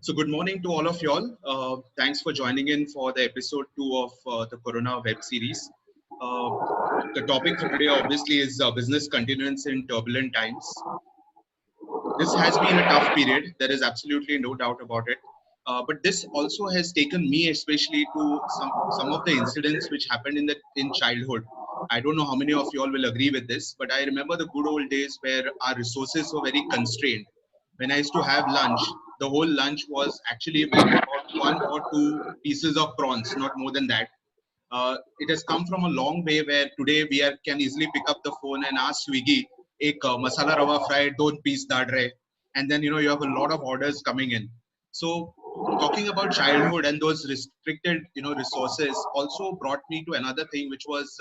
So good morning to all of y'all. Thanks for joining in for the episode 2 of the Corona web series. Uh, the topic for today obviously is business continuance in turbulent times. This has been a tough period. There is absolutely no doubt about it. But this also has taken me especially to some of the incidents which happened in childhood. I don't know how many of you all will agree with this, but I remember the good old days where our resources were very constrained. When I used to have lunch, the whole lunch was actually with about one or two pieces of prawns, not more than that. It has come from a long way where today can easily pick up the phone and ask Swiggy, एक masala rava fry, don't piece dal rahe, and then you have a lot of orders coming in. So talking about childhood and those restricted resources also brought me to another thing, which was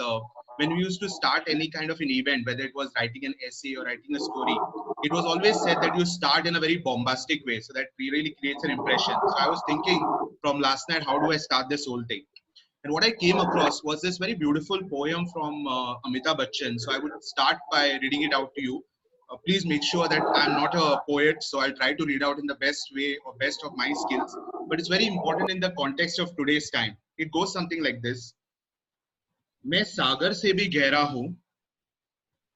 when we used to start any kind of an event, whether it was writing an essay or writing a story. It was always said that you start in a very bombastic way, so that really creates an impression. So I was thinking from last night, how do I start this whole thing? And what I came across was this very beautiful poem from Amitabh Bachchan. So I would start by reading it out to you. Please make sure that I'm not a poet, so I'll try to read out in the best way or best of my skills. But it's very important in the context of today's time. It goes something like this. मैं सागर से भी गहरा हूं,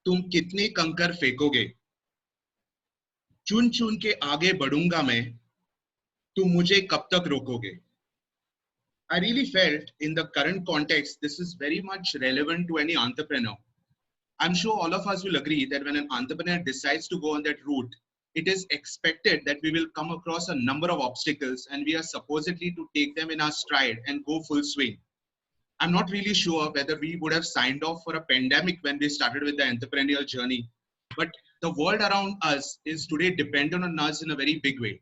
तुम कितने कंकर फेंकोगे, चुन चुन के आगे बढ़ूंगा मैं, तुम मुझे कब तक रोकोगे. I really felt in the current context, this is very much relevant to any entrepreneur. I'm sure all of us will agree that when an entrepreneur decides to go on that route, it is expected that we will come across a number of obstacles and we are supposedly to take them in our stride and go full swing. I'm not really sure whether we would have signed off for a pandemic when we started with the entrepreneurial journey, but the world around us is today dependent on us in a very big way.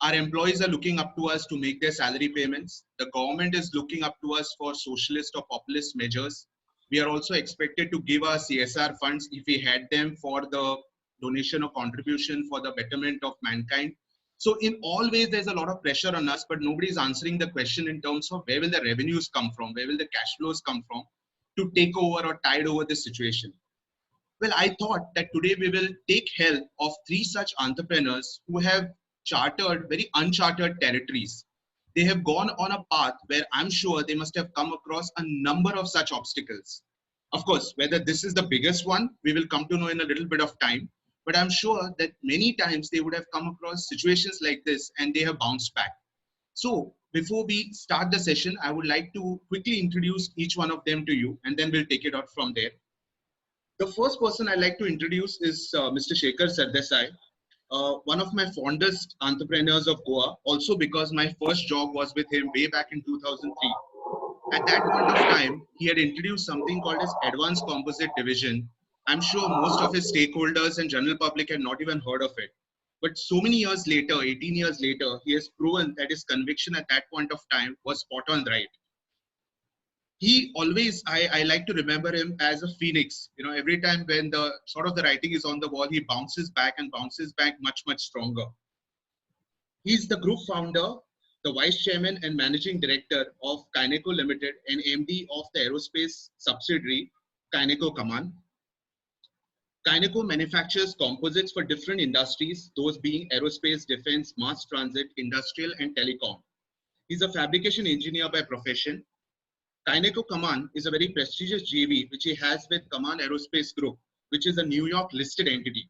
Our employees are looking up to us to make their salary payments. The government is looking up to us for socialist or populist measures. We are also expected to give our CSR funds, if we had them, for the donation or contribution for the betterment of mankind. So in all ways, there's a lot of pressure on us, but nobody is answering the question in terms of where will the revenues come from, where will the cash flows come from to take over or tide over this situation. Well, I thought that today we will take help of three such entrepreneurs who have chartered very uncharted territories. They have gone on a path where I'm sure they must have come across a number of such obstacles. Of course, whether this is the biggest one, we will come to know in a little bit of time. But I'm sure that many times they would have come across situations like this and they have bounced back. So before we start the session, I would like to quickly introduce each one of them to you, and then we'll take it out from there. The first person I'd like to introduce is Mr. Shekhar Sardesai, one of my fondest entrepreneurs of Goa, also because my first job was with him way back in 2003. At that point of time, he had introduced something called as Advanced Composite Division. I'm sure most of his stakeholders and general public had not even heard of it. But so many years later, 18 years later, he has proven that his conviction at that point of time was spot on right. He always, I like to remember him as a phoenix. Every time when the sort of the writing is on the wall, he bounces back and bounces back much, much stronger. He's the group founder, the vice chairman and managing director of Kyneco Limited and MD of the aerospace subsidiary, Kyneco Kaman. Kyneco manufactures composites for different industries, those being aerospace, defense, mass transit, industrial, and telecom. He's a fabrication engineer by profession. Kyneco Kaman is a very prestigious JV which he has with Kaman Aerospace Group, which is a New York listed entity.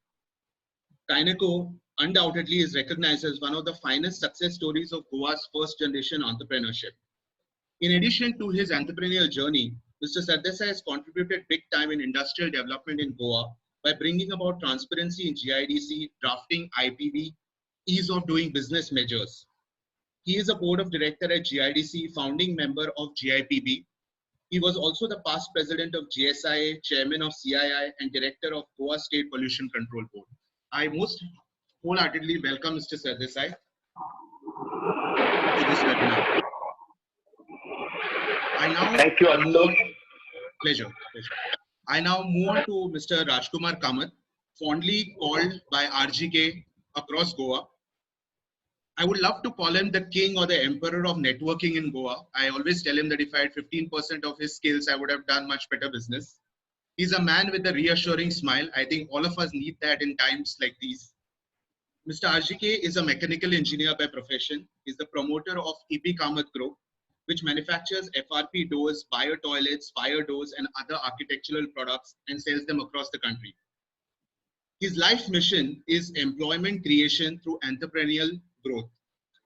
Kyneco undoubtedly is recognized as one of the finest success stories of Goa's first generation entrepreneurship. In addition to his entrepreneurial journey, Mr. Sardesai has contributed big time in industrial development in Goa by bringing about transparency in GIDC, drafting IPV, ease of doing business measures. He is a board of director at GIDC, founding member of GIPB. He was also the past president of GSIA, chairman of CII, and director of Goa State Pollution Control Board. I most wholeheartedly welcome Mr. Sardesai to this webinar. Thank you, Ashok. Pleasure. I now move on to Mr. Rajkumar Kamath, fondly called by RGK across Goa. I would love to call him the king or the emperor of networking in Goa. I always tell him that if I had 15% of his skills, I would have done much better business. He's a man with a reassuring smile. I think all of us need that in times like these. Mr. RGK is a mechanical engineer by profession. He's the promoter of EP Kamath Group, which manufactures FRP doors, bio toilets, fire doors, and other architectural products and sells them across the country. His life mission is employment creation through entrepreneurial growth.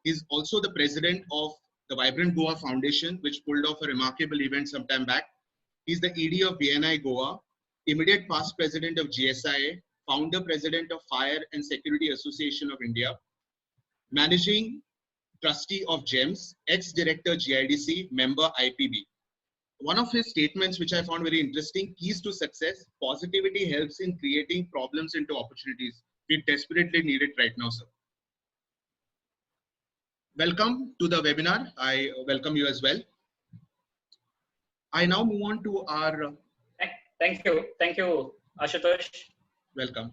He's also the president of the Vibrant Goa Foundation, which pulled off a remarkable event some time back. He's the ED of BNI Goa, immediate past president of GSIA, founder president of Fire and Security Association of India, managing trustee of GEMS, ex-director GIDC, member IPB. One of his statements, which I found very interesting, keys to success, positivity helps in creating problems into opportunities. We desperately need it right now, sir. Welcome to the webinar. I welcome you as well. I now move on to our... Thank you, Ashutosh. Welcome.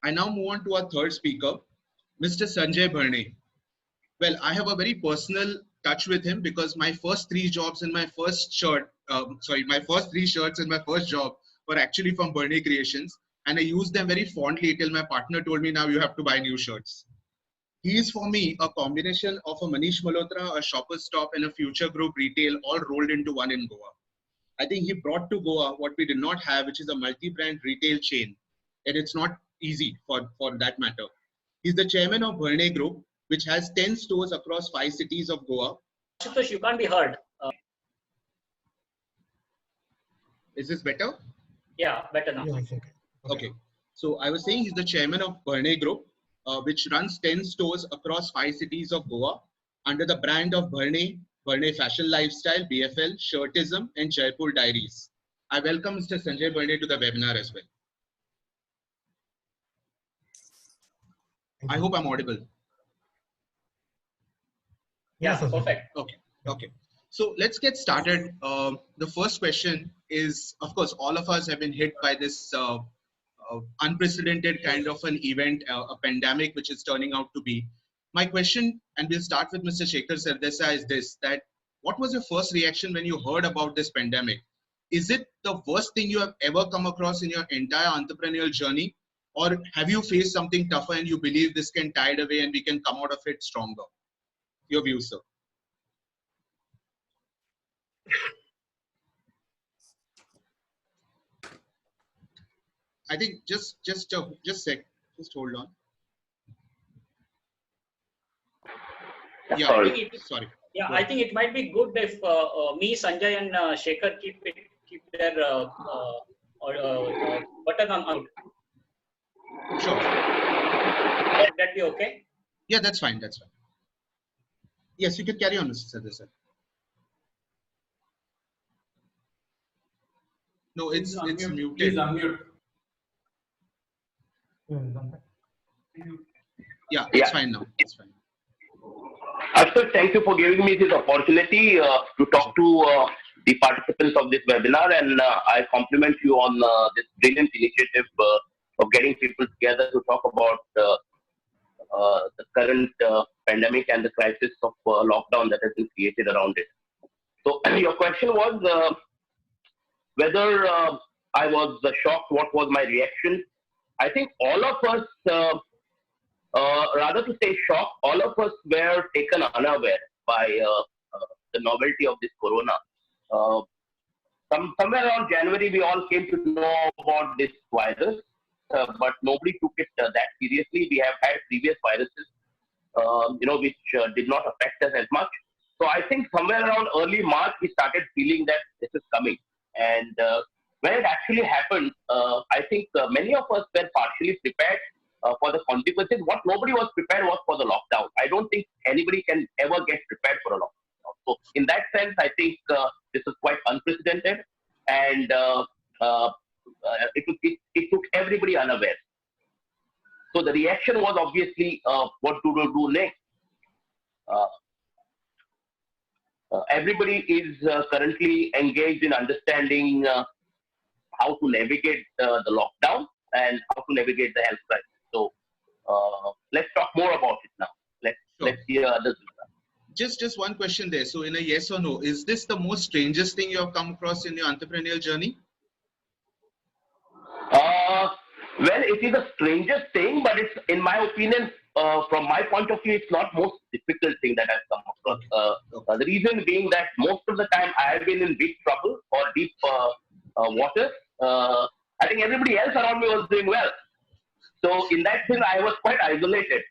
I now move on to our third speaker, Mr. Sanjay Bharne. Well, I have a very personal touch with him because my first three jobs in my first shirt, my first three shirts in my first job were actually from Bharne Creations, and I used them very fondly till my partner told me, now you have to buy new shirts. He is for me a combination of a Manish Malhotra, a Shoppers Stop, and a Future Group Retail all rolled into one in Goa. I think he brought to Goa what we did not have, which is a multi-brand retail chain. And it's not easy for that matter. He's the chairman of Bharne Group, which has 10 stores across 5 cities of Goa. Ashutosh, you can't be heard. Is this better? Yeah, better now. Yeah, okay. Okay. So I was saying he's the chairman of Bharne Group, which runs 10 stores across 5 cities of Goa under the brand of Bharne Fashion Lifestyle, BFL, Shirtism, and Jaipur Diaries. I welcome Mr. Sanjay Bharne to the webinar as well. I hope I'm audible. Yeah, perfect. Okay. Okay. So let's get started. The first question is, of course, all of us have been hit by this unprecedented kind of an event, a pandemic, which is turning out to be. My question, and we'll start with Mr. Shekhar Sardesai, is this, that what was your first reaction when you heard about this pandemic? Is it the worst thing you have ever come across in your entire entrepreneurial journey? Or have you faced something tougher and you believe this can tide away and we can come out of it stronger? Your view, sir. I think just hold on. Yeah, sorry. Yeah, I think it might be good if me, Sanjay, and Shekhar keep their button on. Sure. Would that be okay? Yeah, that's fine. That's fine. Yes, you can carry on, Mr. Sardesai. No, it's muted. Please unmute. Yeah, it's fine now. It's fine. Ashutosh, thank you for giving me this opportunity to talk to the participants of this webinar, and I compliment you on this brilliant initiative of getting people together to talk about the current pandemic and the crisis of lockdown that has been created around it. So your question was whether I was shocked, what was my reaction? I think all of us, rather to say shocked, all of us were taken unaware by the novelty of this corona. Somewhere around January, we all came to know about this virus, but nobody took it that seriously. We have had previous viruses, which did not affect us as much. So I think somewhere around early March, we started feeling that this is coming. And when it actually happened, I think many of us were partially prepared for the consequences. What nobody was prepared was for the lockdown. I don't think anybody can ever get prepared for a lockdown. So in that sense, I think this is quite unprecedented, and it took everybody unaware. So the reaction was obviously what to do next. Everybody is currently engaged in understanding how to navigate the lockdown and how to navigate the health crisis. So let's talk more about it now. Let's hear others. Just one question there. So in a yes or no, is this the most strangest thing you have come across in your entrepreneurial journey? Well, it is the strangest thing, but it's, in my opinion, from my point of view, it's not most difficult thing that I've come across. The reason being that most of the time I have been in big trouble or deep water. I think everybody else around me was doing well. So in that sense, I was quite isolated.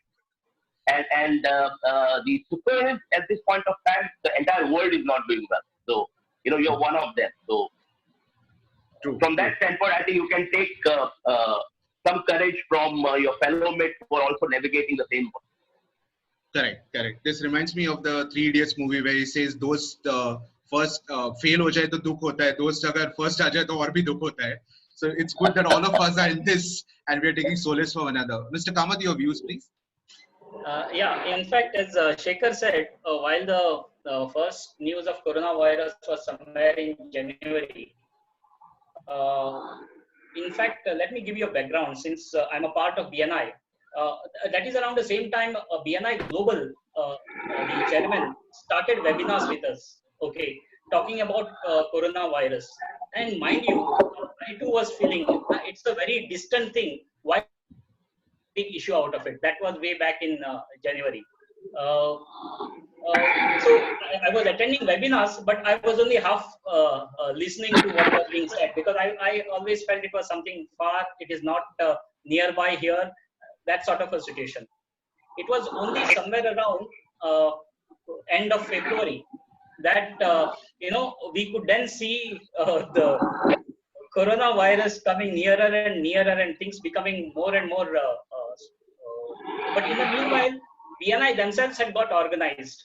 And the super at this point of time, the entire world is not doing well. So, you're one of them. So True. from that standpoint, I think you can take some courage from your fellow mates who are also navigating the same world. Correct. This reminds me of the Three Idiots movie where he says, "Dost first fail ho jaye to dukh hota hai. Dost agar first aa jaye to aur bhi dukh hota hai." So it's good that all of us are in this and we are taking solace from one another. Mr. Kamath, your views, please. Yeah, in fact, as Shekhar said, while the first news of coronavirus was somewhere in January, in fact, let me give you a background since I'm a part of BNI. That is around the same time BNI Global, the chairman, started webinars with us, okay, talking about coronavirus. And mind you, I too was feeling it's a very distant thing. Why big issue out of it? That was way back in January. So I was attending webinars, but I was only half listening to what was being said because I always felt it was something far. It is not nearby here. That sort of a situation. It was only somewhere around end of February that we could then see the coronavirus coming nearer and things becoming more and more. But in the meanwhile, BNI themselves had got organized.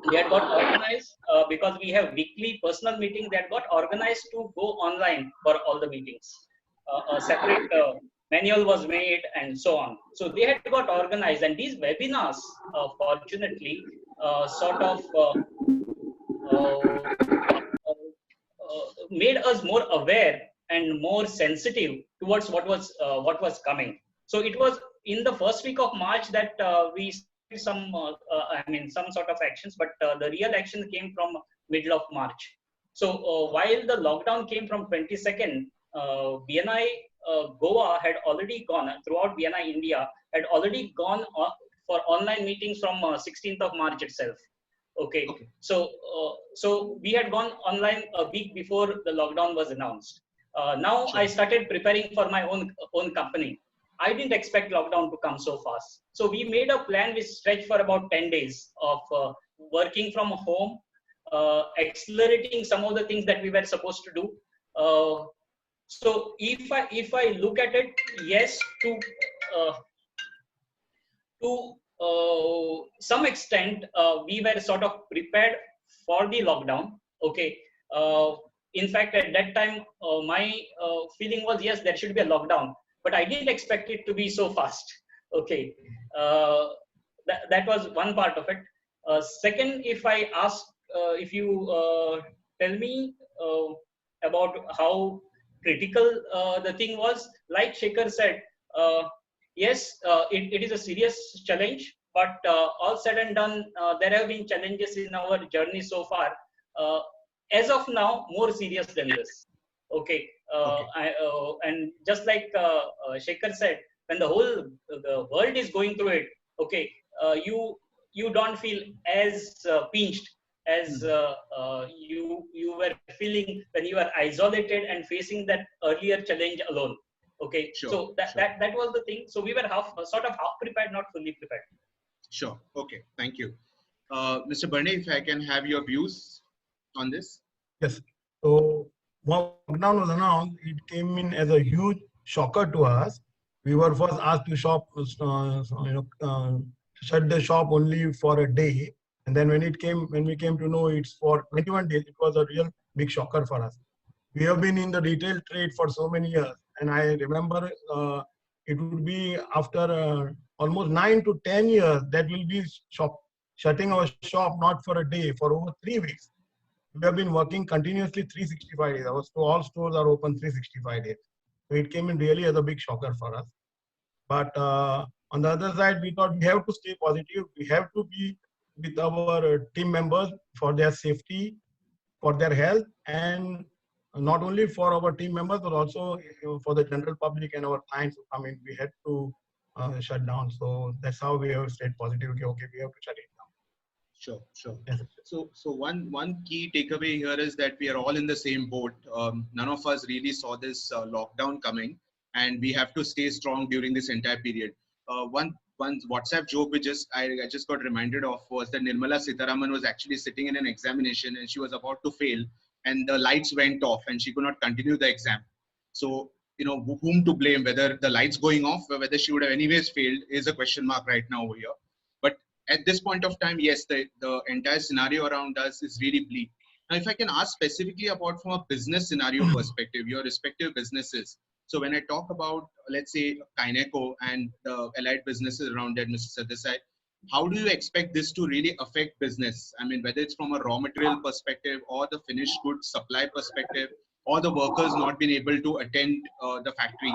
They had got organized because we have weekly personal meetings. They had got organized to go online for all the meetings. A separate manual was made and so on. So they had got organized, and these webinars, fortunately, sort of made us more aware and more sensitive towards what was coming. So it was in the first week of March that we some sort of actions, but the real action came from middle of March. So while the lockdown came from 22nd, BNI Goa had already gone, throughout BNI India had already gone for online meetings from 16th of March itself. Okay. So we had gone online a week before the lockdown was announced. Now I started preparing for my own company. I didn't expect lockdown to come so fast. So we made a plan which stretched for about 10 days of working from home, accelerating some of the things that we were supposed to do. So if I look at it, yes, to some extent, we were sort of prepared for the lockdown. Okay. In fact, at that time, my feeling was, yes, there should be a lockdown, but I didn't expect it to be so fast. Okay. That was one part of it. Second, if I ask, if you tell me about how critical the thing was, like Shekhar said, yes, it is a serious challenge, but all said and done, there have been challenges in our journey so far. As of now, more serious than this. Okay. And just like Shekhar said, when the world is going through it, okay, you don't feel as pinched as you were feeling when you were isolated and facing that earlier challenge alone. Okay, so that was the thing. So we were sort of half prepared, not fully prepared. Sure. Okay. Thank you. Mr. Barney, if I can have your views on this. Yes. So lockdown was announced. It came in as a huge shocker to us. We were first asked to shut the shop only for a day, and then when we came to know it's for 21 days, it was a real big shocker for us. We have been in the retail trade for so many years, and I remember it would be after almost 9 to 10 years that we'll be shutting our shop not for a day, for over 3 weeks. We have been working continuously 365 days. All stores are open 365 days. So it came in really as a big shocker for us. But on the other side, we thought we have to stay positive. We have to be with our team members for their safety, for their health, and not only for our team members, but also for the general public and our clients who come in. We had to shut down. So that's how we have stayed positive. Okay, we have to shut it down. Sure, sure. Yes. So one key takeaway here is that we are all in the same boat. None of us really saw this lockdown coming, and we have to stay strong during this entire period. One WhatsApp joke which I just got reminded of was that Nirmala Sitharaman was actually sitting in an examination and she was about to fail, and the lights went off and she could not continue the exam. So whom to blame, whether the lights going off or whether she would have anyways failed, is a question mark right now over here. But at this point of time, yes, the entire scenario around us is really bleak. Now, if I can ask specifically about from a business scenario perspective, your respective businesses. So when I talk about, let's say, Kyneco and the allied businesses around that, Mr. Sardesai, how do you expect this to really affect business? I mean, whether it's from a raw material perspective or the finished goods supply perspective, or the workers not being able to attend the factory.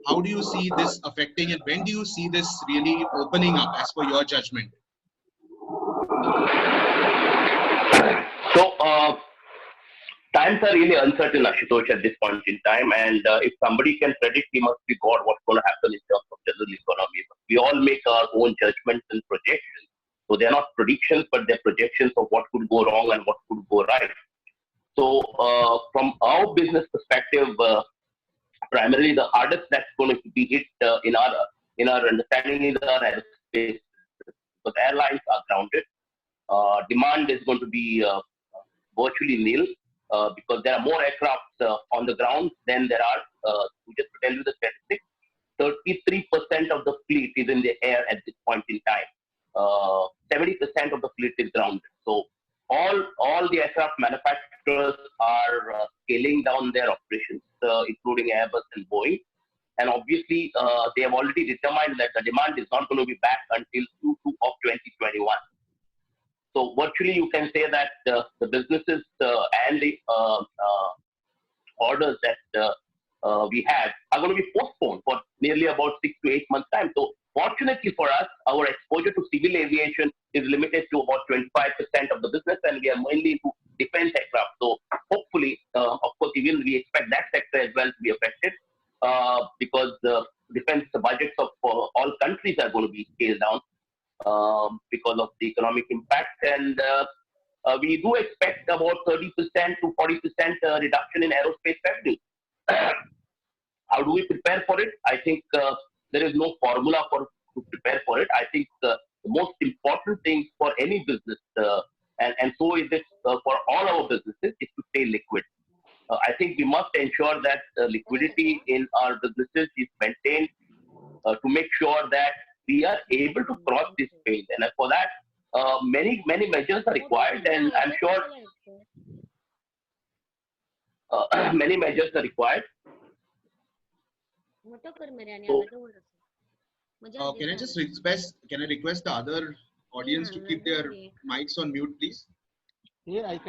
How do you see this affecting, and when do you see this really opening up as per your judgment? So, times are really uncertain, Ashutosh, at this point in time. And if somebody can predict, he must be God, what's going to happen in terms of general economy. But we all make our own judgments and projections. So they're not predictions, but they're projections of what could go wrong and what could go right. So from our business perspective, primarily the hardest that's going to be hit in our understanding is our aerospace, because airlines are grounded. Demand is going to be virtually nil because there are more aircraft on the ground than there are. Just to tell you the statistics, 33% of the fleet is in the air at this point in time. 70% of the fleet is grounded. So all the aircraft manufacturers are scaling down their operations, including Airbus and Boeing. And obviously, they have already determined that the demand is not going to be back until Q2 of 2021. So virtually, you can say that the businesses and the orders that we have are going to be postponed for nearly about 6 to 8 months' time. So fortunately for us, our exposure to civil aviation is limited to about 25% of the business, and we are mainly into defense aircraft. So hopefully, of course, we expect that sector as well to be affected because the defense budgets of all countries are going to be scaled down because of the economic impact. And we do expect about 30% to 40% reduction in aerospace revenue. How do we prepare for it? I think there is no formula to prepare for it. I think the most important thing for any business, and so is it for all our businesses, is to stay liquid. I think we must ensure that liquidity in our businesses is maintained to make sure that we are able to cross this phase. And for that, many measures are required, and I'm sure many measures are required. So, can I just request the other audience to keep their mics on mute, please? Nirmit,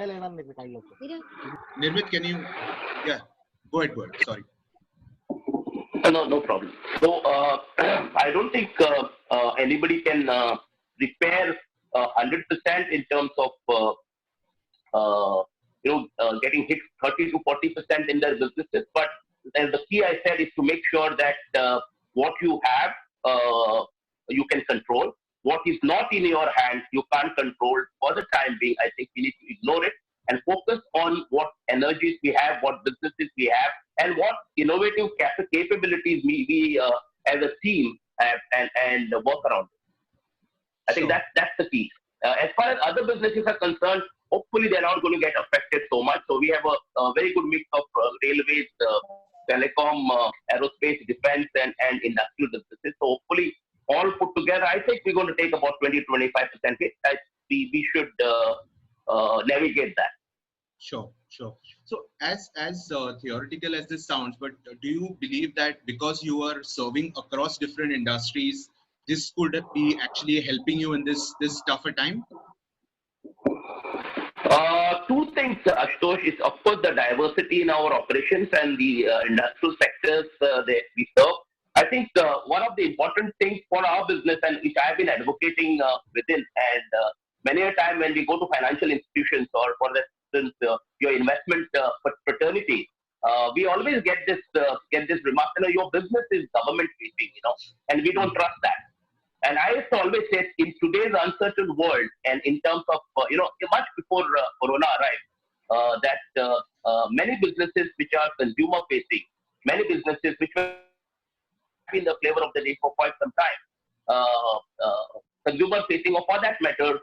can you? Yeah, go ahead. Sorry. No problem. So I don't think anybody can repair 100% in terms of getting hit 30 to 40% in their businesses. But the key I said is to make sure that what you have you can control. What is not in your hands, you can't control for the time being. I think we need to ignore it and focus on what energies we have, what businesses we have, and what innovative capabilities we as a team have and work around. I think that's the key. As far as other businesses are concerned, hopefully they're not going to get affected so much. So we have a very good mix of railways, telecom, aerospace, defense, and industrial businesses. So hopefully, all put together, I think we're going to take about 20 to 25% hit. We should navigate that. Sure. So as theoretical as this sounds, but do you believe that because you are serving across different industries, this could be actually helping you in this tougher time? Two things, Ashutosh, is of course the diversity in our operations and the industrial sectors that we serve. I think one of the important things for our business, and which I have been advocating within, and many a time when we go to financial institutions or for instance your investment fraternity, we always get this remark, your business is government facing, and we don't trust that. And I used to always say, in today's uncertain world, and in terms of, much before Corona arrived, that many businesses which are consumer facing, many businesses which were in the flavor of the day for quite some time, consumer facing, or for that matter,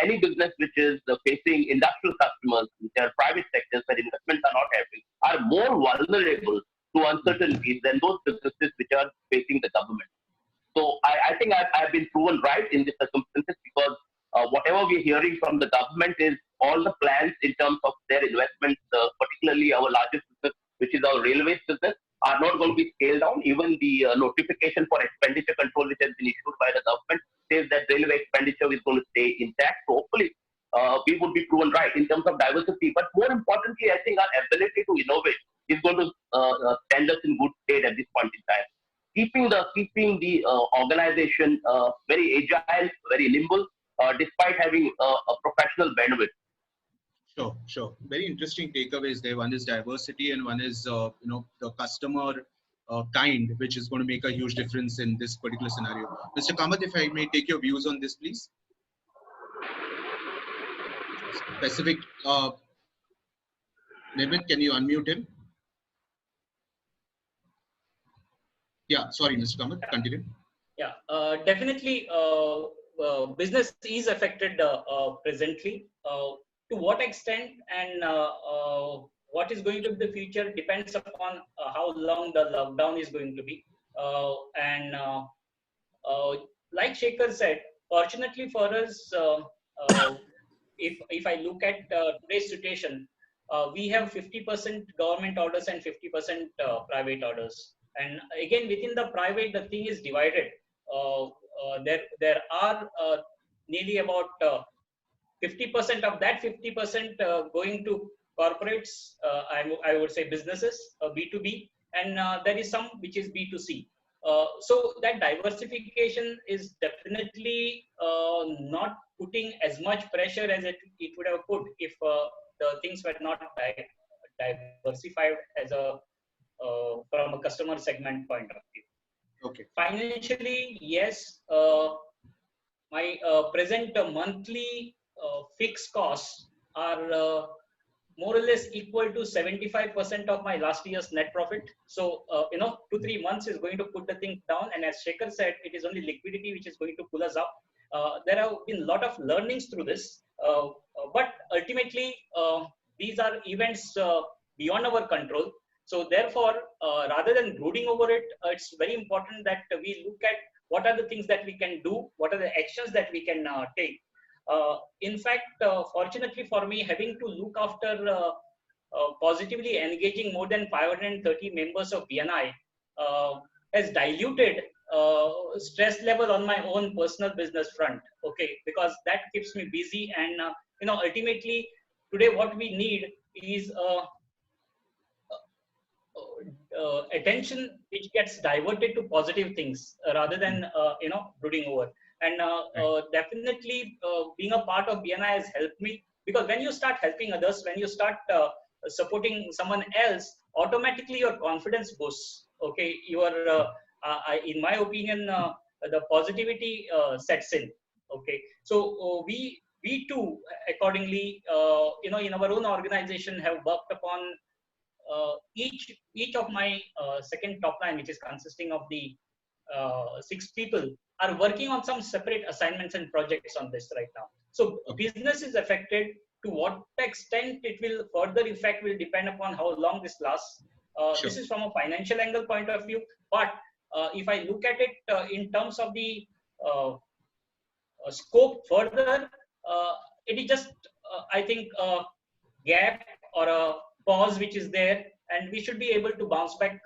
any business which is facing industrial customers, which are private sectors where investments are not happening, are more vulnerable to uncertainties than those businesses which are facing the government. So I think I've been proven right in these circumstances, because whatever we're hearing from the government is all the plans in terms of their investments, particularly our largest business, which is our railways business, are not going to be scaled down. Even the notification for expenditure control, which has been issued by the government, says that railway expenditure is going to stay intact. So hopefully, we would be proven right in terms of diversity. But more importantly, I think our ability to innovate is going to stand us in good stead at this point in time. Keeping the organization very agile, very nimble, despite having a professional bandwidth. Sure. Very interesting takeaways there. One is diversity, and one is the customer kind, which is going to make a huge difference in this particular scenario. Mr. Kamath, if I may take your views on this, please. Specific. Nirmit, can you unmute him? Yeah, sorry, Mr. Kamath, continue. Yeah, definitely. Business is affected presently. To what extent and what is going to be the future depends upon how long the lockdown is going to be. Like Shekhar said, fortunately for us, if I look at today's situation, we have 50% government orders and 50% private orders. And again, within the private, the thing is divided. There are nearly about 50% of that 50% going to corporates, I would say businesses, B2B, and there is some which is B2C. So that diversification is definitely not putting as much pressure as it would have put if the things were not diversified as from a customer segment point of view. Okay. Financially, yes, my present monthly fixed costs are more or less equal to 75% of my last year's net profit. So, 2-3 months is going to put the thing down. And as Shekhar said, it is only liquidity which is going to pull us up. There have been a lot of learnings through this. But ultimately, these are events beyond our control. So therefore, rather than brooding over it, it's very important that we look at what are the things that we can do, what are the actions that we can take. In fact, fortunately for me, having to look after positively engaging more than 530 members of BNI has diluted stress level on my own personal business front. Okay, because that keeps me busy, and ultimately today what we need is attention which gets diverted to positive things rather than brooding over. And definitely being a part of BNI has helped me, because when you start helping others, when you start supporting someone else, automatically your confidence boosts. Okay, in my opinion, the positivity sets in. Okay, so we too accordingly, in our own organization have worked upon each of my second top line, which is consisting of the 6 people, are working on some separate assignments and projects on this right now. So business is affected. To what extent it will further effect will depend upon how long this lasts. Sure. This is from a financial angle point of view. But if I look at it in terms of the scope further, it is just, I think, a gap or a pause which is there, and we should be able to bounce back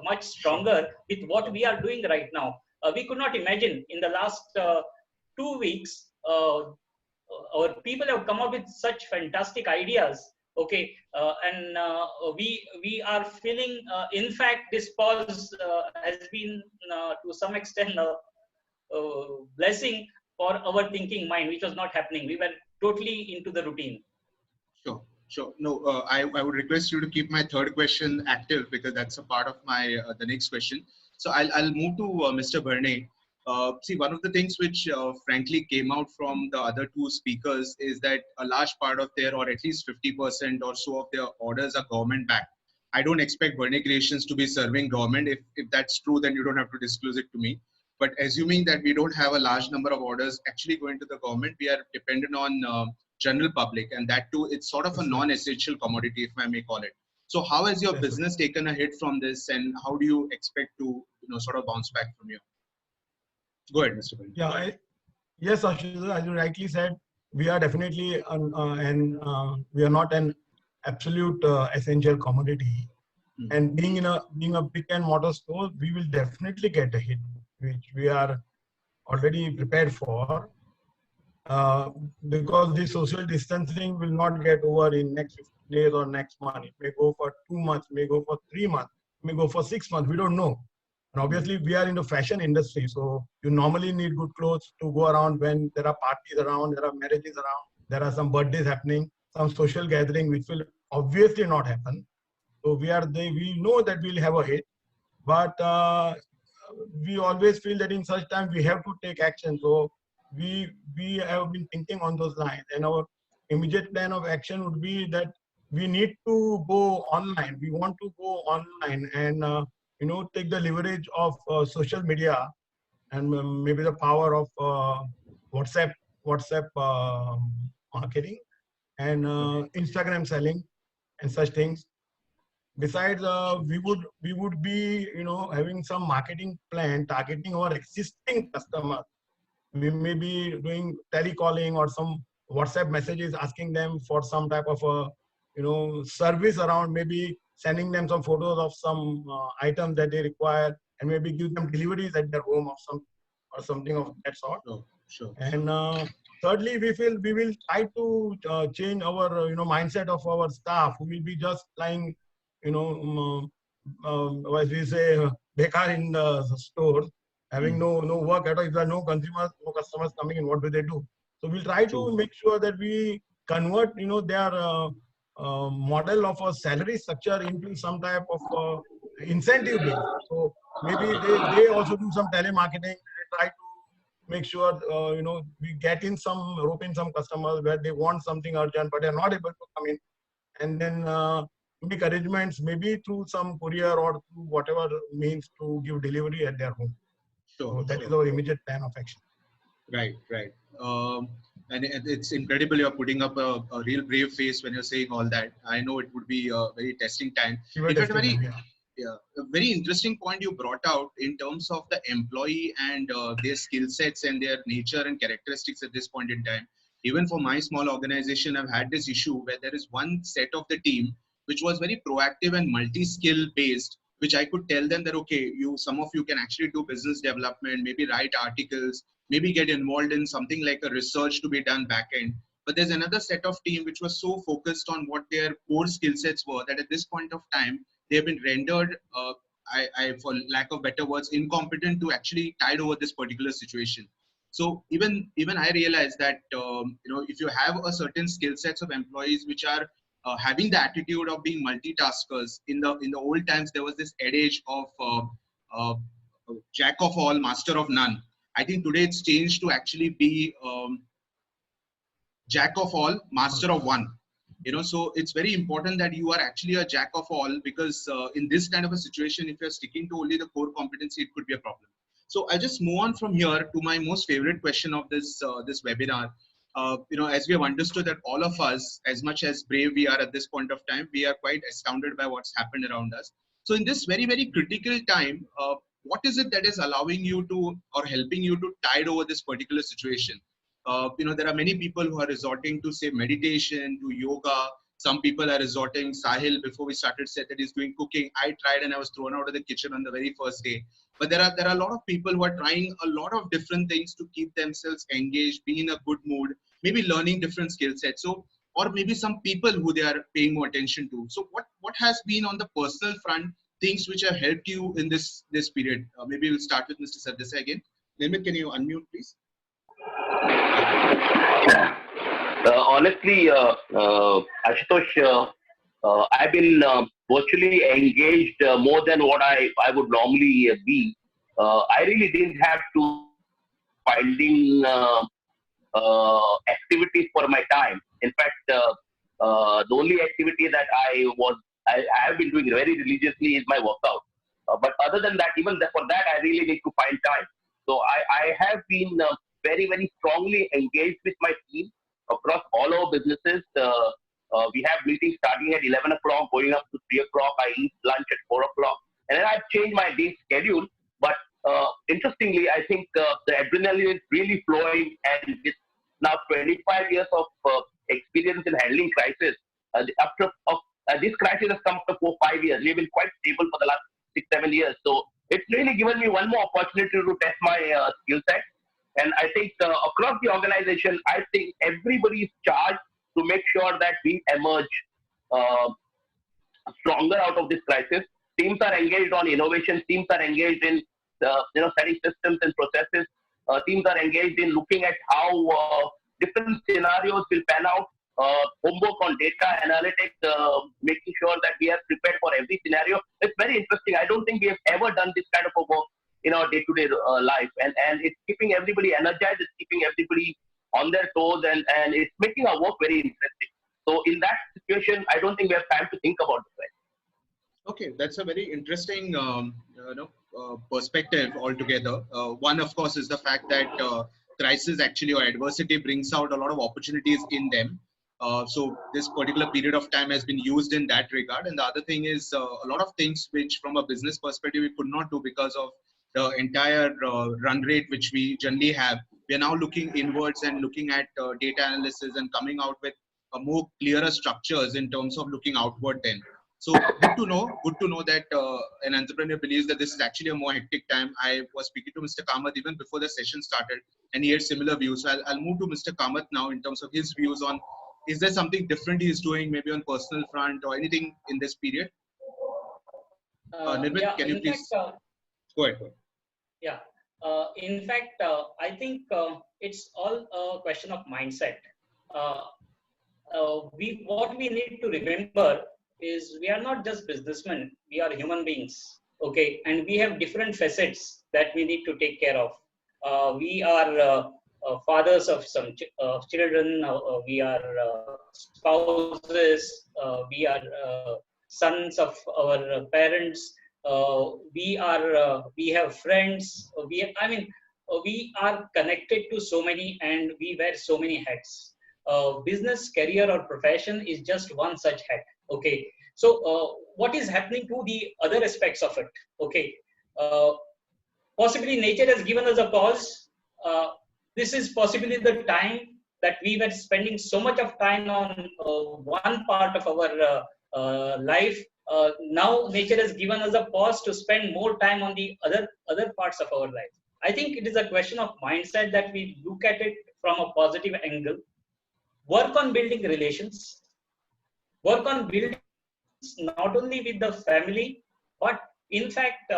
much stronger with what we are doing right now. We could not imagine in the last 2 weeks, our people have come up with such fantastic ideas. Okay, and we are feeling, in fact, this pause has been to some extent a blessing for our thinking mind, which was not happening. We were totally into the routine. Sure. No, I would request you to keep my third question active because that's a part of my the next question. So I'll move to Mr. Bharne. See, one of the things which frankly came out from the other two speakers is that a large part of their, or at least 50% or so of their orders are government backed. I don't expect Bharne Creations to be serving government. If that's true, then you don't have to disclose it to me. But assuming that we don't have a large number of orders actually going to the government, we are dependent on general public, and that too, it's sort of a Yes, sir. non-essential commodity, if I may call it. So how has your Yes, sir. business taken a hit from this, and how do you expect to sort of bounce back from here? Go ahead, Mr. Bharne. Yeah, yes, Ashish, as you rightly said, we are definitely we are not an absolute essential commodity. Hmm. And being a brick and mortar store, we will definitely get a hit, which we are already prepared for. Because the social distancing will not get over in next 15 days or next month. It may go for 2 months, may go for 3 months, may go for 6 months. We don't know. And obviously, we are in the fashion industry, so you normally need good clothes to go around when there are parties around, there are marriages around, there are some birthdays happening, some social gathering, which will obviously not happen. So we know that we'll have a hit, but we always feel that in such time we have to take action. So we have been thinking on those lines, and our immediate plan of action would be that we need to go online. We want to go online and take the leverage of social media and maybe the power of WhatsApp marketing and Instagram selling and such things. Besides, we would be having some marketing plan targeting our existing customers. We may be doing telecalling or some WhatsApp messages asking them for some type of a service around, maybe sending them some photos of some items that they require, and maybe give them deliveries at their home or something of that sort. Sure. And thirdly, we will try to change our mindset of our staff, who will be just lying, as we say, bekar in the store, having no work at all. If there are no consumers, no customers coming in, what do they do? So we'll try to make sure that we convert their model of a salary structure into some type of incentive base. So maybe they also do some telemarketing. They try to make sure we get in some rope in some customers where they want something urgent but they're not able to come in, and then make arrangements maybe through some courier or through whatever means to give delivery at their home. So that is our immediate plan of action. Right. And it's incredible you're putting up a real brave face when you're saying all that. I know it would be a very testing time. A very interesting point you brought out in terms of the employee and their skill sets and their nature and characteristics at this point in time. Even for my small organization, I've had this issue where there is one set of the team which was very proactive and multi-skill based, which I could tell them that, okay, some of you can actually do business development, maybe write articles, maybe get involved in something like a research to be done back end. But there's another set of team which was so focused on what their core skill sets were that at this point of time, they have been rendered, for lack of better words, incompetent to actually tide over this particular situation. So even I realized that if you have a certain skill sets of employees which are having the attitude of being multitaskers, in the old times there was this adage of jack of all, master of none. I think today it's changed to actually be jack of all, master of one. So it's very important that you are actually a jack of all, because in this kind of a situation, if you're sticking to only the core competency, it could be a problem. So I'll just move on from here to my most favorite question of this webinar. As we have understood that all of us, as much as brave we are at this point of time, we are quite astounded by what's happened around us. So in this very, very critical time, what is it that is allowing you to, or helping you to tide over this particular situation? There are many people who are resorting to, say, meditation, to yoga. Some people are resorting. Sahil, before we started, said that he's doing cooking. I tried and I was thrown out of the kitchen on the very first day. But there are a lot of people who are trying a lot of different things to keep themselves engaged, be in a good mood, maybe learning different skill sets. So, or maybe some people who they are paying more attention to. So what has been on the personal front, things which have helped you in this period? Maybe we'll start with Mr. Sardesai again. Nimit, can you unmute, please? Honestly, Ashutosh, I've been virtually engaged more than what I would normally be. I really didn't have to finding activities for my time. In fact, the only activity that I have been doing very religiously is my workout. But other than that, even for that, I really need to find time. So I have been very, very strongly engaged with my team across all our businesses. We have meetings starting at 11 o'clock, going up to 3 o'clock. I eat lunch at 4 o'clock. And then I've changed my day schedule. But interestingly, I think the adrenaline is really flowing, and with now 25 years of experience in handling crisis, after this crisis has come after 4-5 years. We've been quite stable for the last 6-7 years. So it's really given me one more opportunity to test my skill set. And I think across the organization, I think everybody is charged to make sure that we emerge uh, stronger out of this crisis. Teams are engaged on innovation. Teams are engaged in setting systems and processes. Teams are engaged in looking at how different scenarios will pan out. Homework on data analytics, making sure that we are prepared for every scenario. It's very interesting. I don't think we have ever done this kind of a work in our day-to-day life, and it's keeping everybody energized. It's keeping everybody on their toes, and it's making our work very interesting. So in that situation, I don't think we have time to think about this. Okay, that's a very interesting perspective altogether. One, of course, is the fact that crisis actually or adversity brings out a lot of opportunities in them. So this particular period of time has been used in that regard. And the other thing is a lot of things which from a business perspective we could not do because of the entire run rate which we generally have. We are now looking inwards and looking at data analysis and coming out with a more clearer structures in terms of looking outward then. So good to know that an entrepreneur believes that this is actually a more hectic time. I was speaking to Mr. Kamath even before the session started, and he had similar views. So I'll move to Mr. Kamath now in terms of his views on, is there something different he is doing maybe on personal front or anything in this period? Nirmit, Yeah, can you please go ahead? Yeah. In fact, I think it's all a question of mindset. What we need to remember is we are not just businessmen, we are human beings, okay? And we have different facets that we need to take care of. We are fathers of some children, we are spouses, we are sons of our parents, we have friends, we are connected to so many and we wear so many hats. Business, career or profession is just one such hat. Okay, so what is happening to the other aspects of it? Okay, possibly nature has given us a pause. This is possibly the time that we were spending so much of time on one part of our life. Now nature has given us a pause to spend more time on the other parts of our life. I think it is a question of mindset that we look at it from a positive angle. Work on building relations. Work on building not only with the family, but in fact,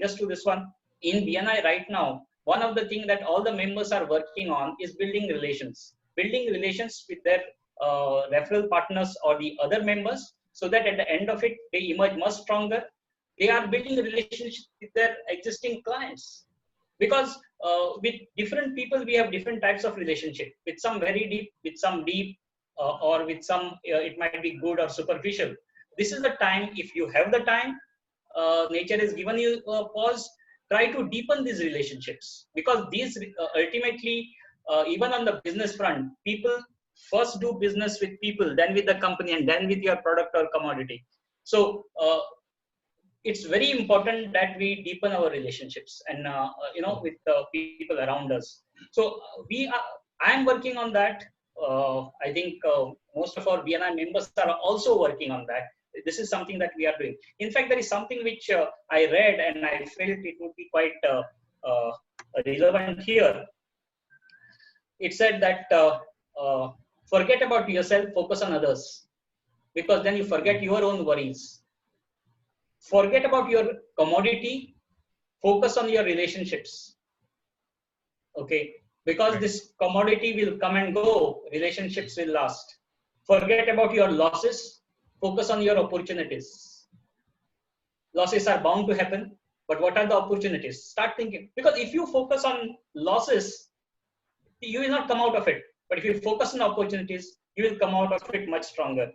just to this one, in BNI right now, one of the things that all the members are working on is building relations with their referral partners or the other members, so that at the end of it, they emerge much stronger. They are building relationships with their existing clients. Because with different people, we have different types of relationship. With some very deep, with some deep, or with some, it might be good or superficial. This is the time, if you have the time, nature has given you a pause, try to deepen these relationships. Because these ultimately, even on the business front, people first do business with people, then with the company, and then with your product or commodity. So, it's very important that we deepen our relationships and with the people around us. So I am working on that. I think most of our BNI members are also working on that. This is something that we are doing. In fact, there is something which I read and I felt it would be quite relevant here. It said that forget about yourself, focus on others, because then you forget your own worries. Forget about your commodity, focus on your relationships. Okay. because Right. this commodity will come and go, relationships will last. Forget about your losses, focus on your opportunities. Losses are bound to happen, but what are the opportunities? Start thinking, because if you focus on losses, you will not come out of it. But if you focus on opportunities, you will come out of it much stronger.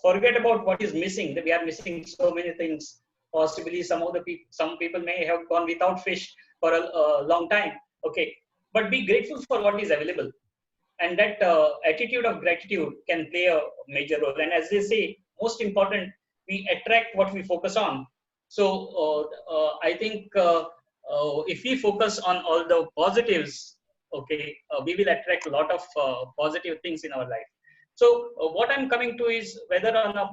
Forget about what is missing. We are missing so many things. Possibly some people may have gone without fish for a long time. Okay, but be grateful for what is available, and that attitude of gratitude can play a major role. And as they say, most important, we attract what we focus on. So I think if we focus on all the positives, okay, we will attract a lot of positive things in our life. So what I'm coming to is, whether on a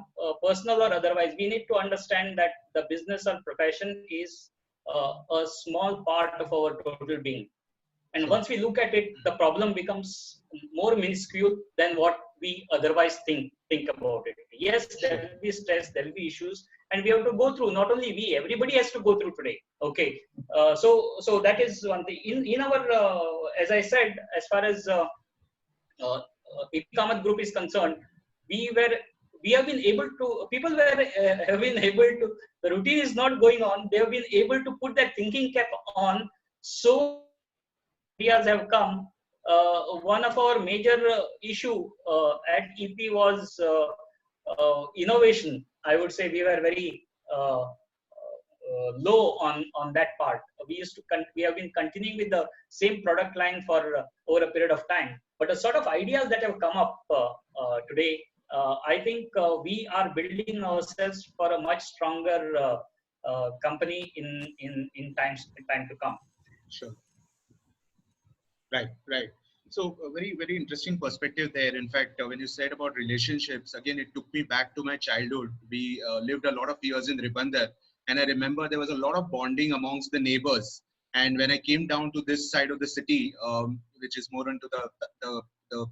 personal or otherwise, we need to understand that the business or profession is a small part of our total being. And once we look at it, the problem becomes more minuscule than what we otherwise think about it. Yes, there will be stress, there will be issues, and we have to go through. Not only we, everybody has to go through today. Okay, so that is one thing. In our, as I said, as far as Kamath Group is concerned, we have been able to. People have been able to. The routine is not going on. They have been able to put that thinking cap on. So ideas have come. One of our major issue at EP was innovation. I would say we were very low on that part. We have been continuing with the same product line for over a period of time. But the sort of ideas that have come up today, I think we are building ourselves for a much stronger company in time to come. Sure. Right. So a very, very interesting perspective there. In fact, when you said about relationships, again, it took me back to my childhood. We lived a lot of years in Ribandar, and I remember there was a lot of bonding amongst the neighbors. And when I came down to this side of the city, which is more into the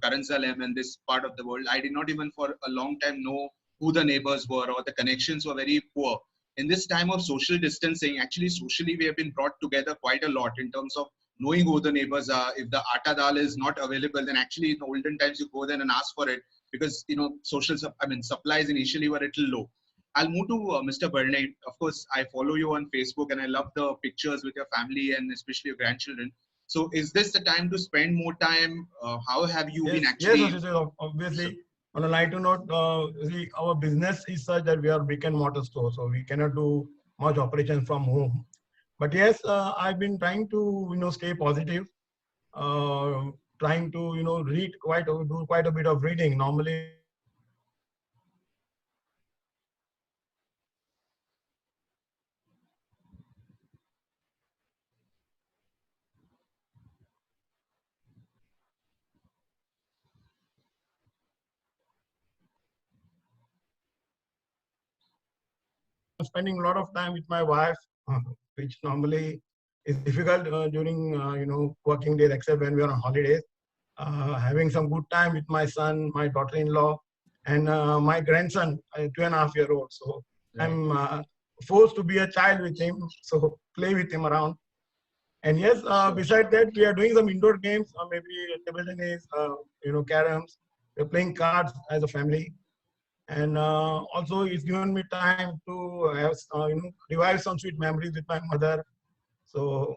Karansalem and this part of the world, I did not even for a long time know who the neighbors were, or the connections were very poor. In this time of social distancing, actually socially we have been brought together quite a lot in terms of knowing who the neighbors are. If the atta dal is not available, then actually in the olden times you go there and ask for it, because supplies initially were a little low. I'll move to Mr. Bernay. Of course, I follow you on Facebook and I love the pictures with your family and especially your grandchildren. So is this the time to spend more time? How have you been actually? Yes, obviously. On a lighter note, see, our business is such that we are brick and mortar store, so we cannot do much operation from home. But yes, I've been trying to stay positive, trying to do quite a bit of reading. Normally, I'm spending a lot of time with my wife, which normally is difficult during working days, except when we are on holidays. Having some good time with my son, my daughter-in-law, and my grandson, 2.5-year-old. So right. I'm forced to be a child with him, so play with him around. And yes, besides that, we are doing some indoor games, maybe table tennis, caroms. We're playing cards as a family. And also it's given me time to have, revive some sweet memories with my mother. So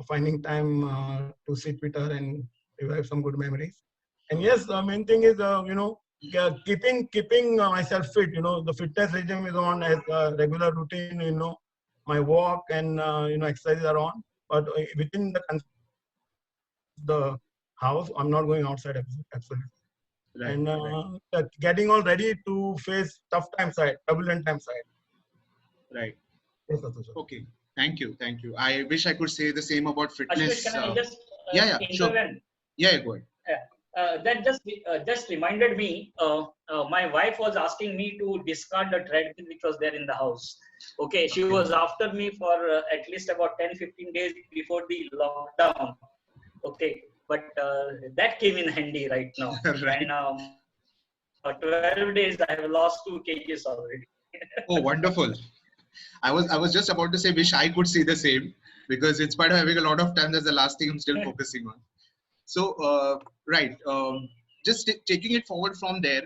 finding time to sit with her and revive some good memories. And yes, the main thing is, keeping myself fit. The fitness regime is on as a regular routine. My walk and exercises are on. But within the house, I'm not going outside absolutely. Right, and right. Getting all ready to face tough time side, turbulent time side. Right. Yes, okay. Thank you. I wish I could say the same about fitness. Ashish, can I just sure. Yeah, go ahead. That just reminded me. My wife was asking me to discard the treadmill which was there in the house. Okay, she was after me for at least about 10-15 days before the lockdown. Okay. But that came in handy right now. Right. And 12 days, I have lost 2 kgs already. Oh, wonderful. I was just about to say, wish I could say the same, because in spite of having a lot of time, that's the last thing I'm still focusing on. So, right. Just taking it forward from there,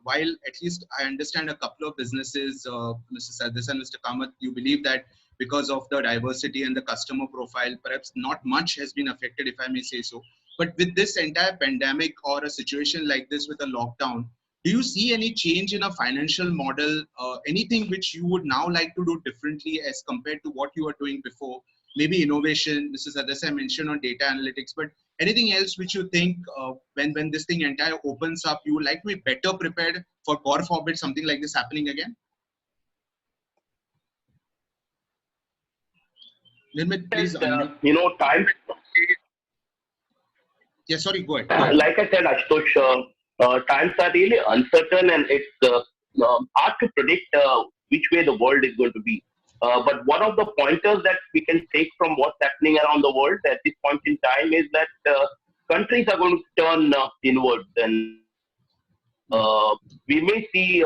while at least I understand a couple of businesses, Mr. Sadis and Mr. Kamath, you believe that because of the diversity and the customer profile, perhaps not much has been affected, if I may say so. But with this entire pandemic or a situation like this with a lockdown, do you see any change in a financial model, anything which you would now like to do differently as compared to what you were doing before? Maybe innovation, Mr. Sadasai mentioned on data analytics, but anything else which you think when this thing entire opens up, you would like to be better prepared for God forbid something like this happening again? Nirmit, please unmute. Time. Yeah, sorry, go ahead. Go ahead. Like I said, Ashutosh, times are really uncertain, and it's hard to predict which way the world is going to be. But one of the pointers that we can take from what's happening around the world at this point in time is that countries are going to turn inwards, and we may see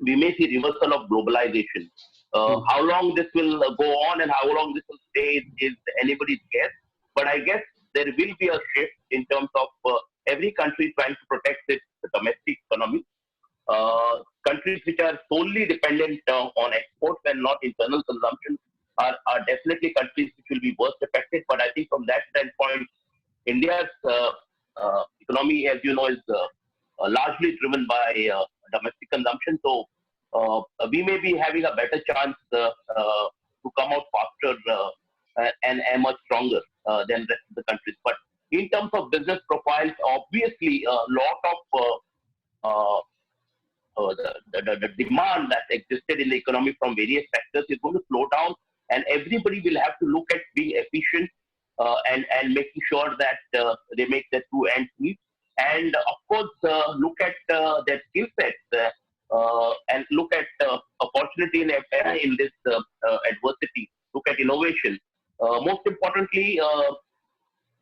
reversal of globalization. How long this will go on and how long this will stay is anybody's guess. But I guess there will be a shift in terms of every country trying to protect its domestic economy. Countries which are solely dependent on exports and not internal consumption are definitely countries which will be worst affected. But I think from that standpoint, India's economy, as you know, is largely driven by domestic consumption. So we may be having a better chance to come out faster and much stronger than rest of the countries. But in terms of business profiles, obviously a lot of the demand that existed in the economy from various sectors is going to slow down, and everybody will have to look at being efficient and making sure that they make their two ends meet. And of course, look at their skill sets and look at opportunity in this adversity. Look at innovation. Most importantly,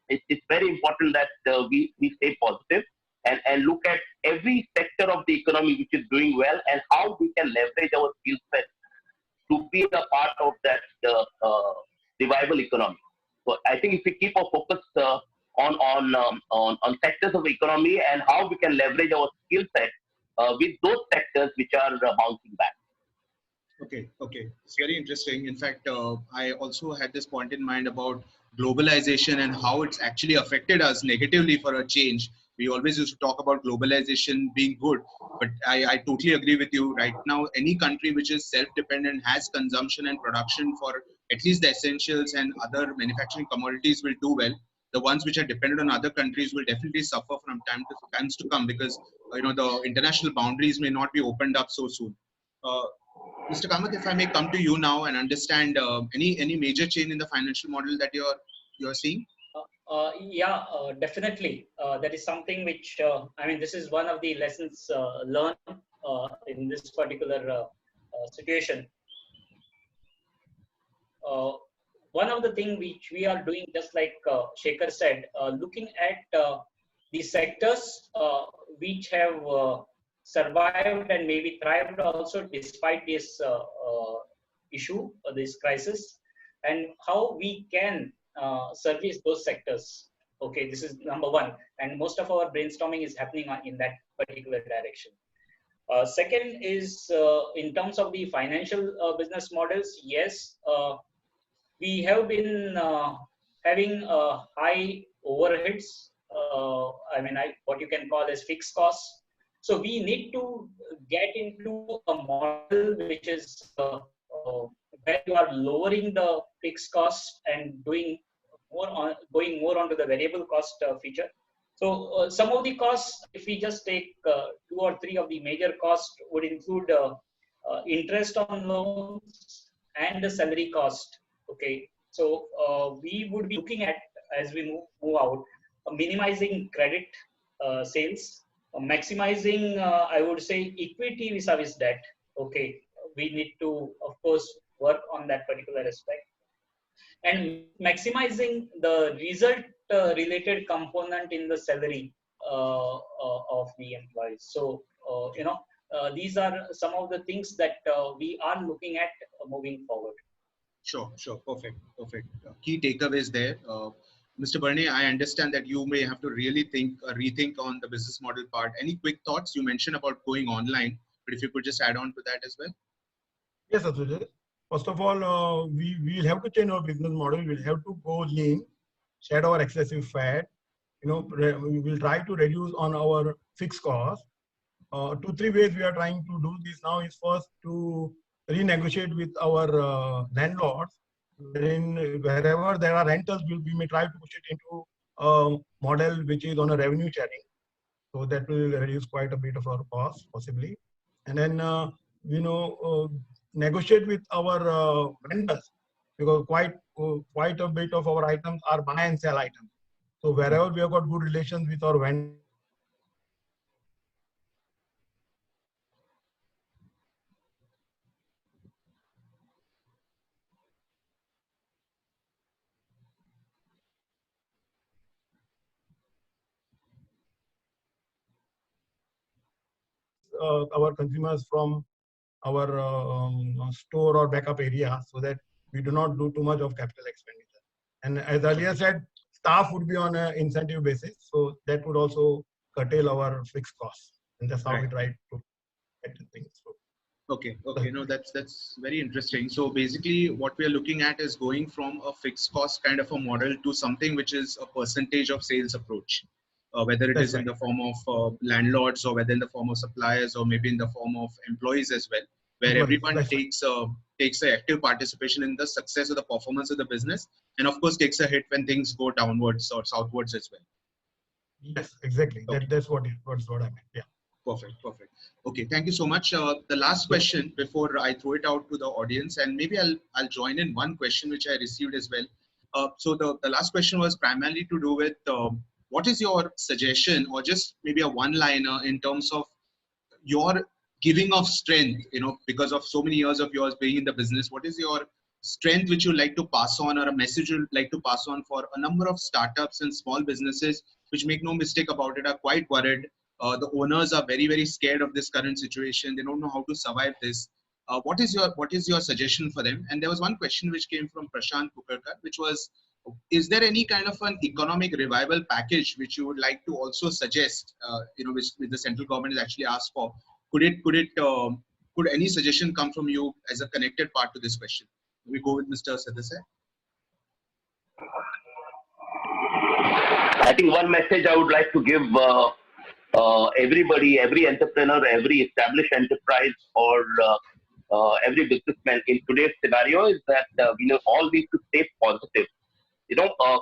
it's very important that we stay positive and look at every sector of the economy which is doing well and how we can leverage our skill set to be a part of that revival economy. So I think if we keep our focus on sectors of the economy and how we can leverage our skill set with those sectors which are bouncing back. Okay, it's very interesting. In fact, I also had this point in mind about globalization and how it's actually affected us negatively for a change. We always used to talk about globalization being good, but I totally agree with you. Right now, any country which is self-dependent, has consumption and production for at least the essentials and other manufacturing commodities will do well. The ones which are dependent on other countries will definitely suffer from times to come, because the international boundaries may not be opened up so soon. Mr. Kamath, if I may come to you now and understand any major change in the financial model that you're seeing? Definitely. That is something which, this is one of the lessons learned in this particular situation. One of the things which we are doing, just like Shekhar said, looking at the sectors which have survived and maybe thrived also despite this issue, this crisis, and how we can service those sectors. Okay, this is number one, and most of our brainstorming is happening in that particular direction. Second is in terms of the financial business models. Yes, we have been having high overheads. What you can call as fixed costs. So we need to get into a model which is where you are lowering the fixed costs and going more onto the variable cost feature. So some of the costs, if we just take 2 or 3 of the major costs, would include interest on loans and the salary cost. Okay, so we would be looking at, as we move out, minimizing credit sales, maximizing, I would say, equity vis-a-vis debt. Okay, we need to, of course, work on that particular aspect, and maximizing the result related component in the salary of the employees. So, these are some of the things that we are looking at moving forward. Sure. Perfect. Key takeaways there. Mr. Bharne, I understand that you may have to really rethink on the business model part. Any quick thoughts? You mentioned about going online, but if you could just add on to that as well. Yes, Asujit. First of all, we will have to change our business model. We'll have to go lean, shed our excessive fat. We will try to reduce on our fixed cost. 2-3 ways we are trying to do this now is first to renegotiate with our landlords. Wherever there are rentals, we may try to push it into a model which is on a revenue sharing. So that will reduce quite a bit of our cost possibly. And then, negotiate with our vendors, because quite a bit of our items are buy and sell items. So wherever we have got good relations with our vendors, our consumers from our store or backup area, so that we do not do too much of capital expenditure. And as earlier said, staff would be on an incentive basis, so that would also curtail our fixed costs. And that's how we try to get things through. Okay. No, that's very interesting. So basically what we are looking at is going from a fixed cost kind of a model to something which is a percentage of sales approach, whether it is in the form of landlords, or whether in the form of suppliers, or maybe in the form of employees as well, where everyone takes an active participation in the success of the performance of the business, and of course takes a hit when things go downwards or southwards as well. Yes, exactly. Okay. That's what I meant. Yeah. Perfect. Okay, thank you so much. The last question before I throw it out to the audience, and maybe I'll join in one question which I received as well. So the last question was primarily to do with what is your suggestion, or just maybe a one-liner in terms of your giving of strength, because of so many years of yours being in the business. What is your strength which you like to pass on, or a message you'd like to pass on for a number of startups and small businesses which, make no mistake about it, are quite worried. The owners are very, very scared of this current situation. They don't know how to survive this. What is your suggestion for them? And there was one question which came from Prashant Pukarkar, which was, is there any kind of an economic revival package which you would like to also suggest, which the central government has actually asked for? Could any suggestion come from you as a connected part to this question? We go with Mr. Sadasai. I think one message I would like to give everybody, every entrepreneur, every established enterprise, or every businessman in today's scenario is that all need to stay positive.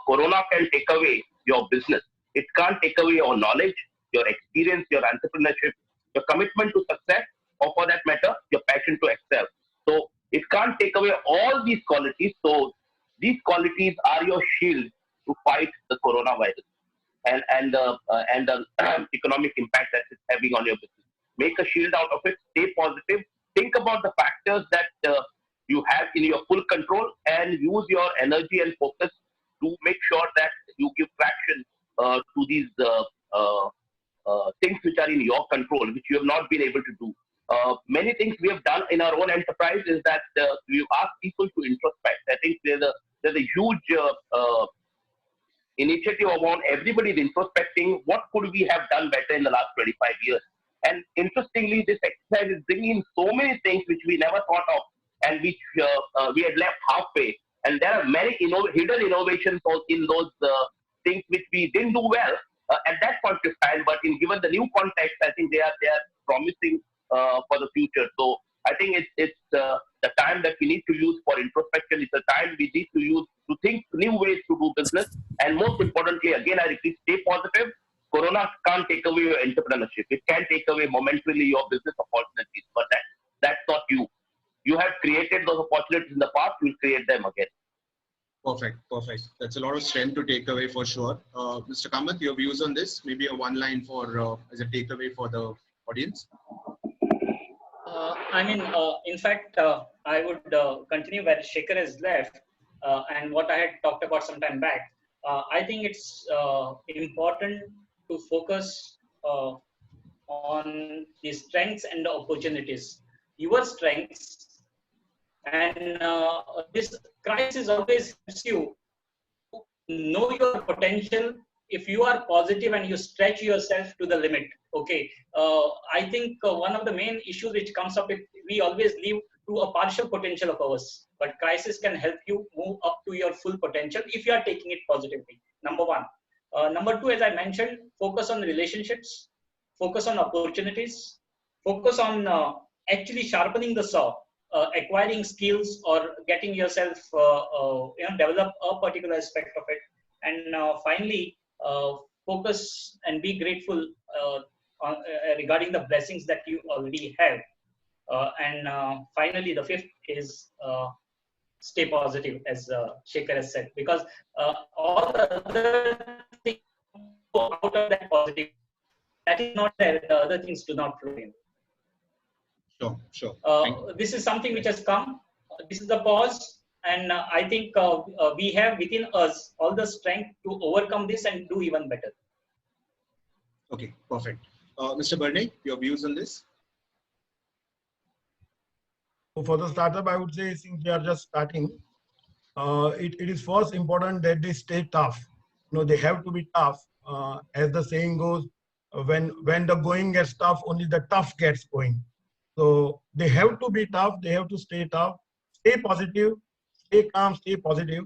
Corona can take away your business. It can't take away your knowledge, your experience, your entrepreneurship, your commitment to success, or for that matter, your passion to excel. So it can't take away all these qualities. So these qualities are your shield to fight the coronavirus and the economic impact that it's having on your business. Make a shield out of it. Stay positive. Think about the factors that you have in your full control, and use your energy and focus to make sure that you give traction to these things which are in your control, which you have not been able to do. Many things we have done in our own enterprise is that we've asked people to introspect. I think there's a huge initiative around everybody introspecting what could we have done better in the last 25 years. And interestingly, this exercise is bringing so many things which we never thought of, and which we had left halfway. And there are many hidden innovations in those things which we didn't do well at that point of time. But given the new context, I think they are promising for the future. So I think it's the time that we need to use for introspection. It's a time we need to use to think new ways to do business. And most importantly, again, I repeat, stay positive. Corona can't take away your entrepreneurship. It can take away momentarily your business opportunities, but that's not you. You have created those opportunities in the past. We'll create them again. Perfect. That's a lot of strength to take away for sure. Mr. Kamath, your views on this? Maybe a one line for as a takeaway for the audience. In fact, I would continue where Shekhar has left, and what I had talked about some time back. I think it's important to focus on the strengths and the opportunities. Your strengths, and this crisis always helps you to know your potential. If you are positive and you stretch yourself to the limit, okay, I think one of the main issues which comes up is we always leave to a partial potential of ours, but crisis can help you move up to your full potential if you are taking it positively. Number one. Number two, as I mentioned, focus on relationships, focus on opportunities, focus on actually sharpening the saw, acquiring skills or getting yourself, develop a particular aspect of it. And finally, focus and be grateful regarding the blessings that you already have. And finally, the fifth is stay positive, as Shekhar has said, because all the other things go out of that positive. That is not there. The other things do not flow in. Sure. This is something which has come. This is the pause. And I think we have within us all the strength to overcome this and do even better. Okay, perfect. Mr. Bernay, your views on this? For the startup, I would say since they are just starting, it is first important that they stay tough. They have to be tough. As the saying goes, when the going gets tough, only the tough gets going. So they have to be tough. They have to stay tough, stay positive, stay calm, stay positive.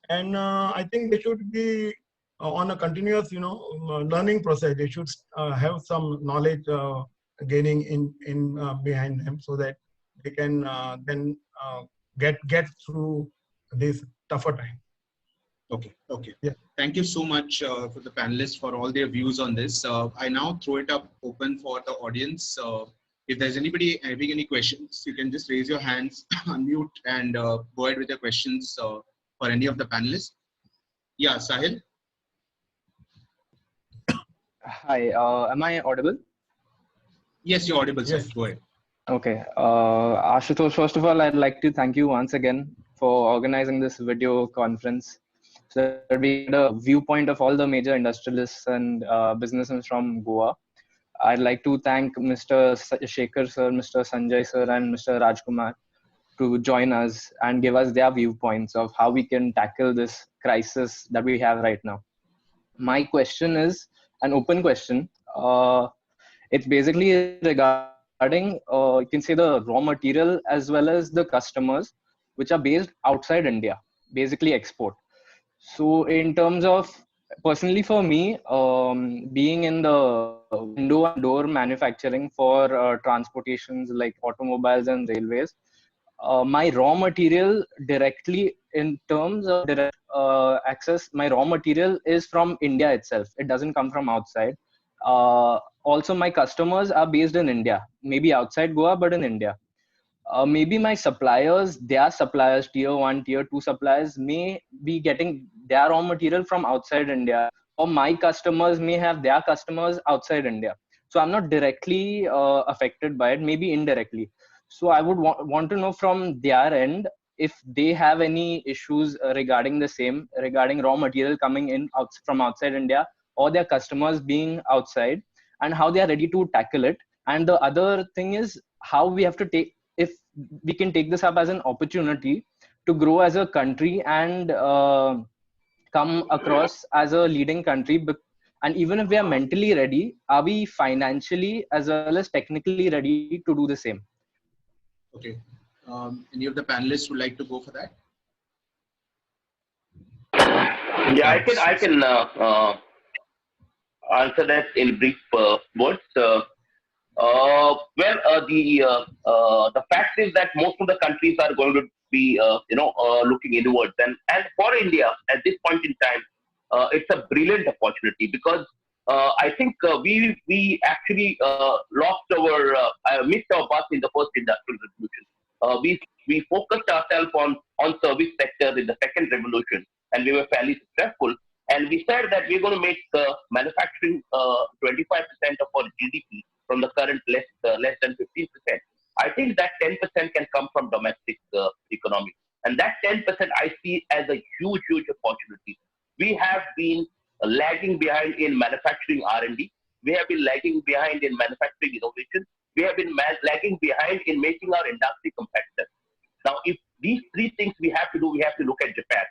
And I think they should be on a continuous, learning process. They should have some knowledge gaining in behind them, so that they can then get through this tougher time. Okay. Yeah. Thank you so much for the panelists for all their views on this. I now throw it up open for the audience. If there's anybody having any questions, you can just raise your hands, unmute, and go ahead with your questions for any of the panelists. Yeah, Sahil? Hi, am I audible? Yes, you're audible, Yes. Sahil. Go ahead. Okay. Ashutosh, first of all, I'd like to thank you once again for organizing this video conference, so that we get a viewpoint of all the major industrialists and businessmen from Goa. I'd like to thank Mr. Shekhar sir, Mr. Sanjay sir, and Mr. Rajkumar to join us and give us their viewpoints of how we can tackle this crisis that we have right now. My question is an open question. It's basically regarding, you can say, the raw material as well as the customers, which are based outside India, basically export. So in terms of, personally for me, being in the window and door manufacturing for transportations like automobiles and railways, my raw material directly, in terms of direct access, my raw material is from India itself. It doesn't come from outside. Also, my customers are based in India, maybe outside Goa, but in India. Maybe my suppliers, their suppliers, tier 1, tier 2 suppliers, may be getting their raw material from outside India, or my customers may have their customers outside India. So I'm not directly affected by it, maybe indirectly. So I would want to know from their end if they have any issues regarding the same, regarding raw material coming in from outside India, or their customers being outside, and how they are ready to tackle it. And the other thing is how we have to take, if we can take this up as an opportunity to grow as a country and come across as a leading country. And even if we are mentally ready, are we financially as well as technically ready to do the same? Okay. Any of the panelists would like to go for that? Yeah, I can answer that in brief words. The fact is that most of the countries are going to be, looking inwards, and for India at this point in time, it's a brilliant opportunity, because I think we actually missed our bus in the first industrial revolution. We focused ourselves on service sector in the second revolution, and we were fairly successful. And we said that we're going to make manufacturing 25% of our GDP from the current less than 15%. I think that 10% can come from domestic economy, and that 10% I see as a huge opportunity. We have been lagging behind in manufacturing R&D. We have been lagging behind in manufacturing innovation. We have been lagging behind in making our industry competitive. Now, if these three things we have to do, we have to look at Japan.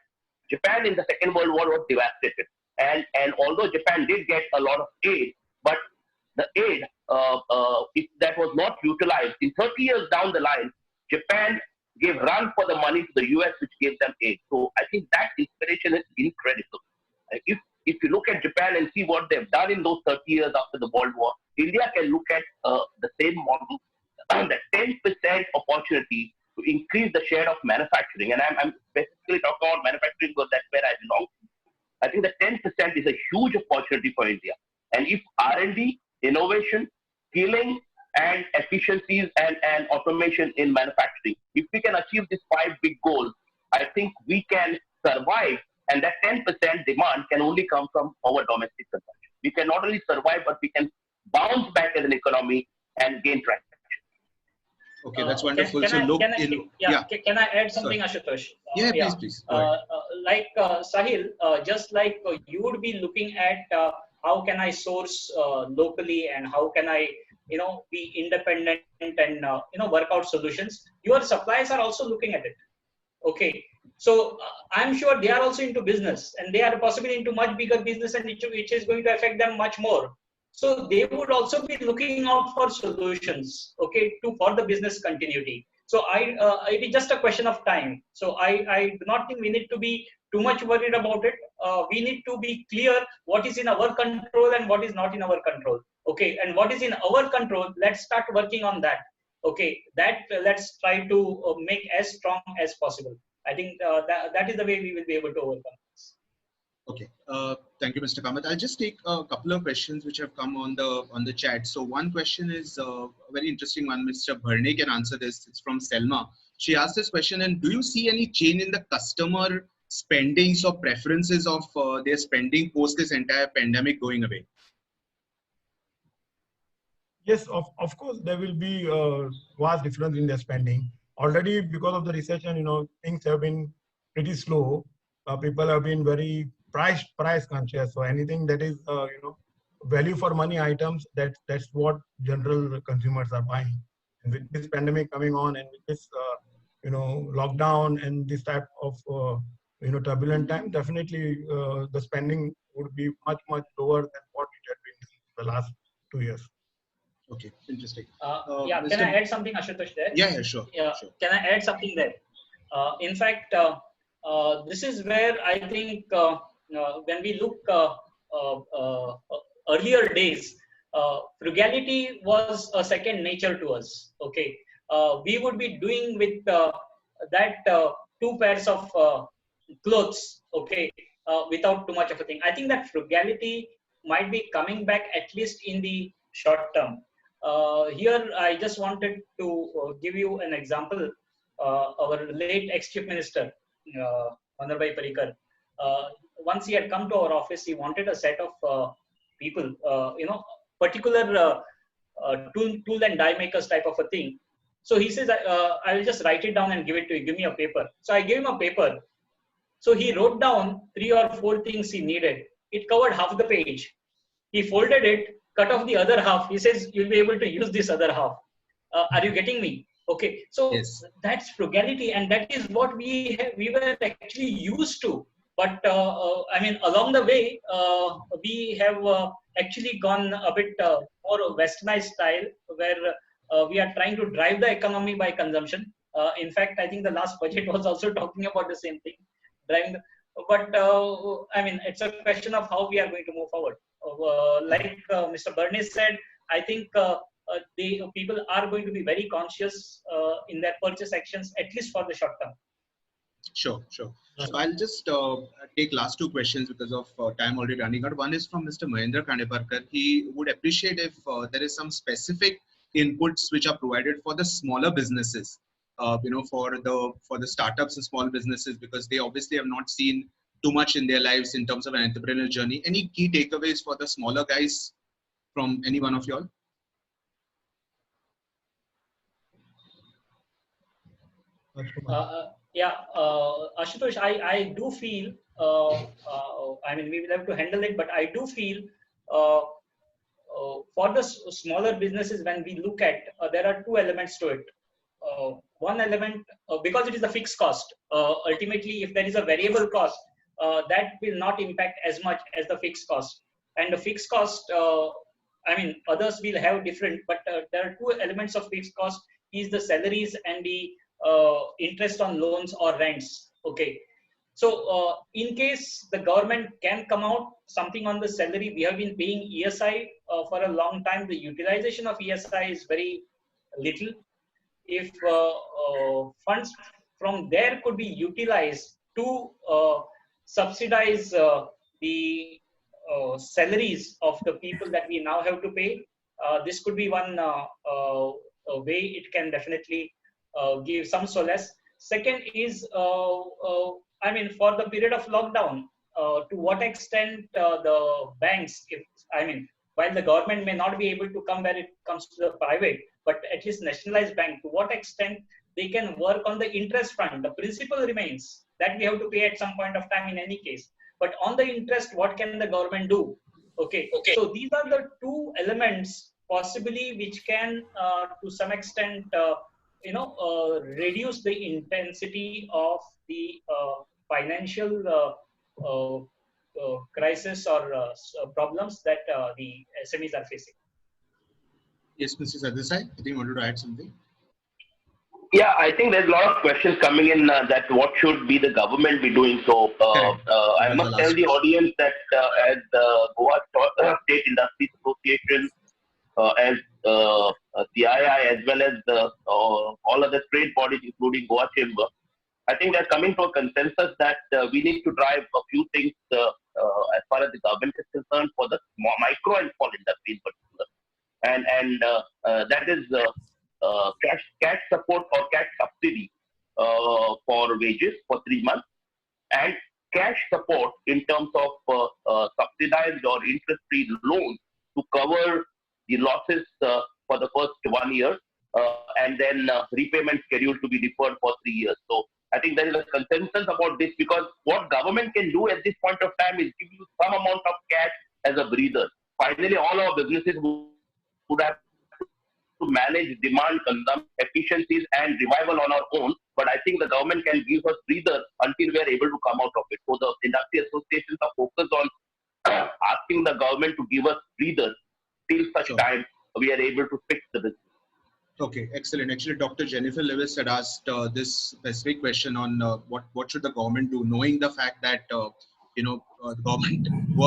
Japan in the Second World War was devastated. And although Japan did get a lot of aid, but the aid, if that was not utilized, in 30 years down the line, Japan gave run for the money to the US, which gave them aid. So I think that inspiration is incredible. If you look at Japan and see what they've done in those 30 years after the World War, India can look at the same model, that 10% opportunity to increase the share of manufacturing. And I'm specifically talking about manufacturing because that's where I belong. I think that 10% is a huge opportunity for India. And if R&D, innovation, skilling, and efficiencies and automation in manufacturing, if we can achieve these 5 big goals, I think we can survive. And that 10% demand can only come from our domestic consumption. We can not only survive, but we can bounce back as an economy and gain traction. Okay, that's wonderful. Can I add something, Sorry. Ashutosh? Please. Go ahead. Like Sahil, just like you would be looking at how can I source locally and how can I, be independent and work out solutions. Your suppliers are also looking at it. Okay, so I'm sure they are also into business and they are possibly into much bigger business and which is going to affect them much more. So they would also be looking out for solutions, okay, for the business continuity. So it is just a question of time. So I do not think we need to be too much worried about it. We need to be clear what is in our control and what is not in our control. Okay, and what is in our control, let's start working on that. Okay, that let's try to make as strong as possible. I think that is the way we will be able to overcome this. Okay, thank you, Mr. Kamath. I'll just take a couple of questions which have come on the chat. So one question is a very interesting one. Mr. Bharne can answer this. It's from Selma. She asked this question, and do you see any change in the customer spendings or preferences of their spending post this entire pandemic going away? Yes, of course, there will be a vast difference in their spending. Already, because of the recession, things have been pretty slow. People have been very price conscious. So anything that is, value for money items, that's what general consumers are buying. And with this pandemic coming on and with this, lockdown and this type of, turbulent time, definitely the spending would be much, much lower than what it had been in the last 2 years. Okay, interesting. Can I add something, Ashutosh, there? Yeah, sure. Sure. Can I add something there? In fact, this is where I think when we look earlier days, frugality was a second nature to us. Okay, we would be doing with that 2 pairs of clothes. Okay, without too much of a thing. I think that frugality might be coming back at least in the short term. Here, I just wanted to give you an example. Our late ex-chief minister, Manarbhai Parrikar, once he had come to our office, he wanted a set of people, particular tool and die makers type of a thing. So he says, I will just write it down and give it to you. Give me a paper. So I gave him a paper. So he wrote down 3 or 4 things he needed. It covered half the page. He folded it, cut off the other half. He says, you'll be able to use this other half. Are you getting me? Okay. So yes. That's frugality. And that is what we were actually used to. But along the way, we have actually gone a bit more westernized style where we are trying to drive the economy by consumption. In fact, I think the last budget was also talking about the same thing. It's a question of how we are going to move forward. Like Mr. Bharne said, I think people are going to be very conscious in their purchase actions, at least for the short term. Sure. So I'll just take last 2 questions because of time already running out. One is from Mr. Mahendra Khandeparkar. He would appreciate if there is some specific inputs which are provided for the smaller businesses, for the startups and small businesses, because they obviously have not seen too much in their lives in terms of an entrepreneurial journey. Any key takeaways for the smaller guys from any one of y'all? Ashutosh, I do feel, we will have to handle it, but I do feel for the smaller businesses, when we look at, there are 2 elements to it. One element, because it is a fixed cost, ultimately, if there is a variable cost, that will not impact as much as the fixed cost. And the fixed cost, others will have different, but there are two elements of fixed cost: is the salaries and the interest on loans or rents. Okay. So in case the government can come out something on the salary, we have been paying ESI for a long time. The utilization of ESI is very little. If funds from there could be utilized to subsidize the salaries of the people that we now have to pay, this could be one way it can definitely give some solace. Second is, for the period of lockdown, to what extent the banks, while the government may not be able to come where it comes to the private, but at least nationalized bank, to what extent they can work on the interest front. The principal remains that we have to pay at some point of time in any case. But on the interest, what can the government do? Okay. So these are the two elements possibly which can, to some extent, reduce the intensity of the financial crisis or problems that the SMEs are facing. Yes, Mr. Sardesai, I think you wanted to add something. Yeah, I think there's a lot of questions coming in that what should be the government be doing. So I must tell the audience that as Goa State Industries Association, as CII, as well as all other trade bodies, including Goa Chamber, I think they're coming to a consensus that we need to drive a few things as far as the government is concerned for the micro and small industry in particular. And that is cash support or cash subsidy for wages for 3 months, and cash support in terms of subsidized or interest-free loans to cover the losses for the first 1 year, and then repayment schedule to be deferred for 3 years. So I think there is a consensus about this, because what government can do at this point of time is give you some amount of cash as a breather. Finally, all our businesses would have to manage demand, consumption, efficiencies, and revival on our own. But I think the government can give us breather until we are able to come out of it. So the industry associations are focused on asking the government to give us breather till such time we are able to fix the business. Okay, excellent. Actually, Dr. Jennifer Lewis had asked this specific question on what should the government do, knowing the fact that the Goa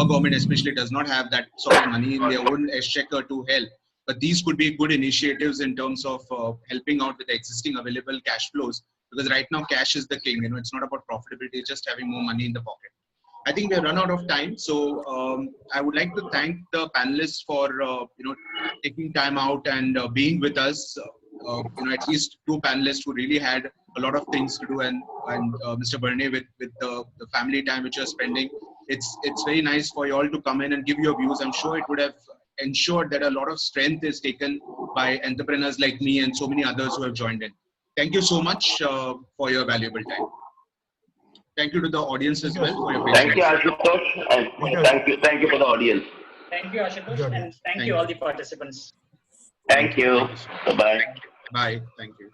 government especially does not have that sort of money in their own exchequer to help. But these could be good initiatives in terms of helping out with the existing available cash flows, because right now cash is the king. It's not about profitability; it's just having more money in the pocket. I think we've run out of time, so I would like to thank the panelists for taking time out and being with us. At least 2 panelists who really had a lot of things to do, and Mr. Berne with the family time which you're spending. It's very nice for you all to come in and give your views. I'm sure it would have ensured that a lot of strength is taken by entrepreneurs like me and so many others who have joined in. Thank you so much for your valuable time. Thank you to the audience as well for your patience. Thank you, Ashutosh, and thank you for the audience. Thank you, Ashutosh, and thank you all the participants. Thank you. Bye-bye. Bye. Thank you.